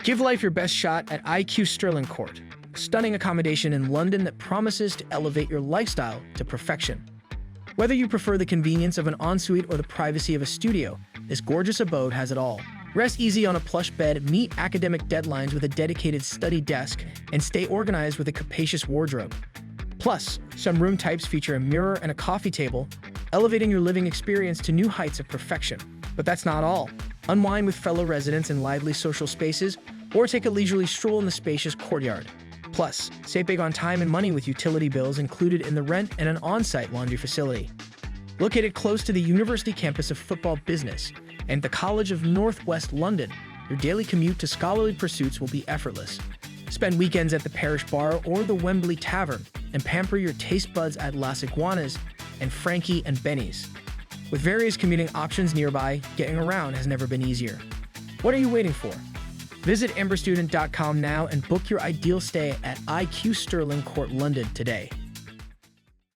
Give life your best shot at IQ Sterling Court, stunning accommodation in London that promises to elevate your lifestyle to perfection. Whether you prefer the convenience of an ensuite or the privacy of a studio, this gorgeous abode has it all. Rest easy on a plush bed, meet academic deadlines with a dedicated study desk, and stay organized with a capacious wardrobe. Plus, some room types feature a mirror and a coffee table, elevating your living experience to new heights of perfection. But that's not all. Unwind with fellow residents in lively social spaces, or take a leisurely stroll in the spacious courtyard. Plus, save big on time and money with utility bills included in the rent and an on-site laundry facility. Located close to the University Campus of Football Business and the College of Northwest London, your daily commute to scholarly pursuits will be effortless. Spend weekends at the Parish Bar or the Wembley Tavern and pamper your taste buds at Las Iguanas and Frankie and Benny's. With various commuting options nearby, getting around has never been easier. What are you waiting for? Visit amberstudent.com now and book your ideal stay at IQ Sterling Court London today.